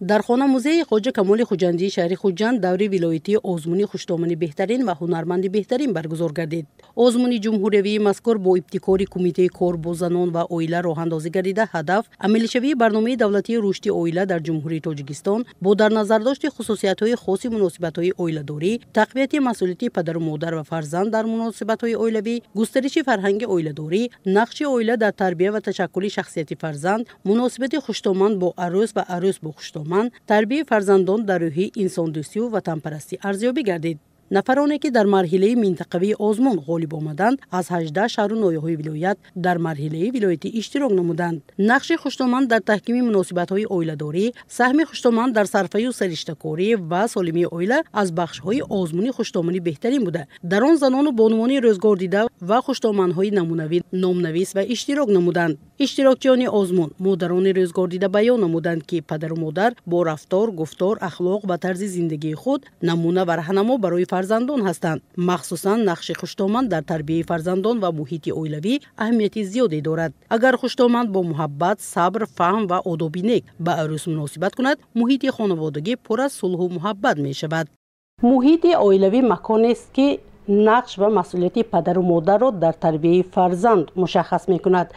در خانه موزه خواجه کمال خوجندی شهر خوجند دوره ولایتی آزمونی خوشتامنی بهترین و هنرمندی بهترین برگزار گردید. آزمونی جمهوری مذکور با ابتکار کمیته کار با زنان و اویله راه اندازی گردیده هدف عملی‌شوی برنامه دولتی رشد اویله در جمهوری تاجیکستان با در نظر داشت خصوصیت‌های خاص مناسبت‌های اویله‌داری، تقویت مسئولیت پدر و مادر و فرزند در مناسبت‌های اویلوی، گسترش فرهنگ اویله‌داری، نقش اویله در تربیت و تشکل شخصیت فرزند، مناسبت خوشتامند با عروس و عروس با خوشتامند، تربیت فرزندان در روحیه انسان دوستی و وطن پرستی ارزیابی گردید. نفرانی که در مرحله منطقوی آزمون غالب آمدند از 18 شهر و ناحیه‌های ولایت در مرحله ولایتی اشتراک نمودند. نقش خوشتامند در تحکیم مناسبت‌های اویله‌داری، سهم خوشتامند در صرفه و سرشته‌کاری و سالمی اویله از بخش‌های آزمونی خوشتامنی بهترین بوده. در آن زنان و بانوان روزگار دیده و خوشتامندهای نمونوی نامنویس و اشتراک نمودند. اشتراکچیان آزمون مادران روزگار دیده بیان نمودند که پدر و مادر با رفتار، گفتار، اخلاق و طرز زندگی خود نمونه و راهنما برای فرزندان هستند. مخصوصا نقش خوشتامند در تربیت فرزندان و محیط اویلوی اهمیت زیادی دارد. اگر خوشتامند با محبت، صبر، فهم و آداب نیک به عروس مناسبت کند، محیط خانوادگی پر از صلح و محبت می شود. محیط اویلوی مکانی است که نقش و مسئولیت پدر و مادر را در تربیت فرزند مشخص می کند.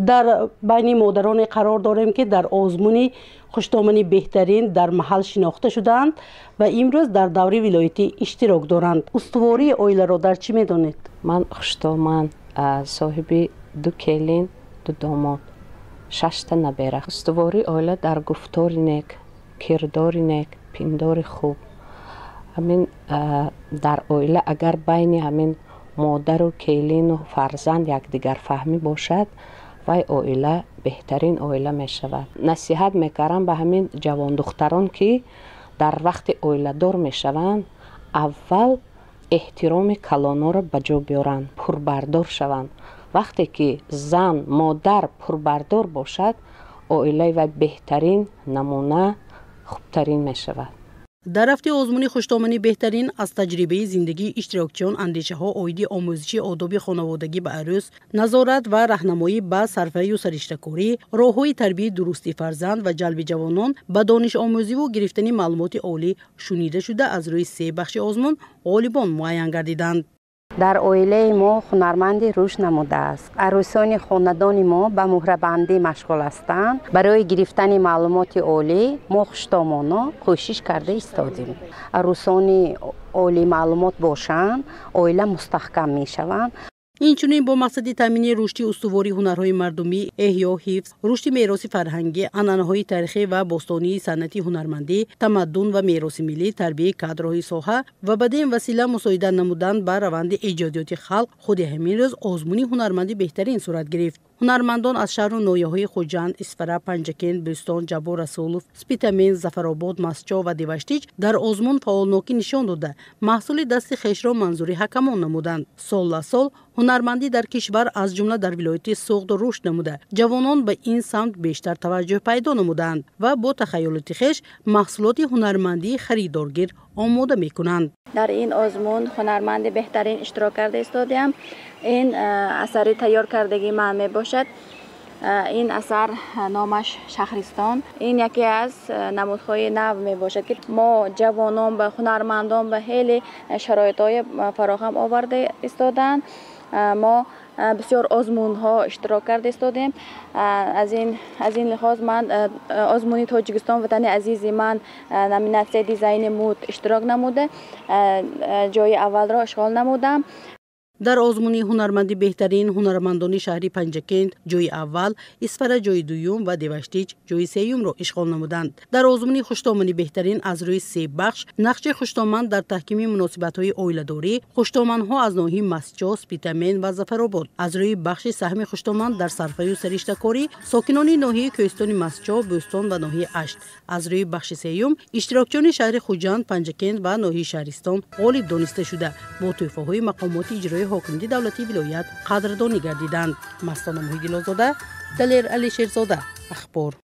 در بین مادران قرار داریم که در آزمون خوشتامنی بهترین در محل شناخته شدند و امروز در دوره ولایتی اشتراک دارند. استواری اویله را در چی می دانید؟ من خوشتامند، صاحب 2 کلین، 2 داماد، 6 تا نبیره. استواری اویله در گفتار نیک، کردار نیک، پندار خوب. همین در اویله اگر بین همین مادر و کلین و فرزند یکدیگر فهمی باشد و اویله بهترین اویله می شود. نصیحت میکردم به همین جوان دختران که در وقت اویله دار می شوند اول احترام کلانا را به جا بیارند، پربردار شوند. وقتی که زن مادر پربردار باشد اویله و بهترین نمونه خوبترین می شود. در هفته آزمونی خوشتامنی بهترین از تجربه زندگی اشتراکچیان اندیشه ها آیدی آموزشی آداب خانوادگی به عروس، نظارت و راهنمایی به صرفه و سرشته‌کاری، راههای تربیت درستی فرزند و جلب جوانان به دانش آموزی و گرفتن معلومات عالی شنیده شده از روی 3 بخش آزمون غالبان معین گردیدند. در اویله ما هنرمندی رشد نموده است. عروسان خاندان ما به مهره‌بندی مشغول هستند. برای گرفتن معلومات عالی ما خوشتامانا کوشش کرده ایستادیم. عروسان عالی معلومات باشند، اویله مستحکم می شوند. اینچنین با مقصد تامین رشد استواری هنرهای مردمی، احیا، حفظ، رشد میراث فرهنگی، عنعنه‌های تاریخی و باستانی صنعتی هنرمندی، تمدن و میراث ملی، تربیت کادرهای ساحه و بدین وسیله مساعدت نمودن بر روند ایجادیات خلق خود همین روز آزمونی هنرمندی بهترین صورت گرفت. هنرمندان از شهر و ناحیه‌های خوجند، اسفره، پنجکین، بستان، جبار، رسولوف، سپیتامین، ظفرآباد، مسجد و دیوشتیج در آزمون فعالناکی نشان داده محصول دست خویش را منظوری حکمان نمودند. سال سال هنرمندی در کشور از جمله در ولایت سوخت و رشد نموده. جوانان به این سمت بیشتر توجه پیدا نمودند و با تخیلات خویش محصولات هنرمندی خریدارگیر آماده می‌کنند. در این آزمون هنرمند بهترین اشتراک کرده استادیم. این اثر تیار کردگی من می باشد. این اثر نامش شهرستان. این یکی از نمودهای نو می باشد که ما جوانان و هنرمندان به خیلی شرایط‌های فراهم آورده استادند. ما بسیار آزمون ها اشتراک کرده استادیم. از این لحاظ من آزمونی تاجیکستان وطن عزیزی من نامیناسیون دیزاین مود اشتراک نموده، جای اول را اشغال نمودم. در آزمونی هنرمندی بهترین هنرمندان شهری پنجکین جای اول، اسفره جای دوم و دیوشتیج جای سوم را اشغال نمودند. در آزمونی خوشتامنی بهترین از روی 3 بخش نقش خوشتامند در تحکیم مناسبت‌های اویله‌داری، خوشتامندها از ناحیه مسجد، سپیتامین و ظفرآباد از روی بخش سهم خوشتامند در صرفه و سرشته‌کاری، ساکنان ناحیه کوهستان مسجد، بستان و ناحیه اشت از روی بخش سوم اشتراکچیان شهر خوجند، پنجکین و ناحیه شهرستان غالب دانسته شده با توفیق‌های مقامات اجرایی حاکمیت دولتی ولایت قدردانی گردیدند. مستانه محیدی لازاده، دلیر علی شیرزاده، اخبار.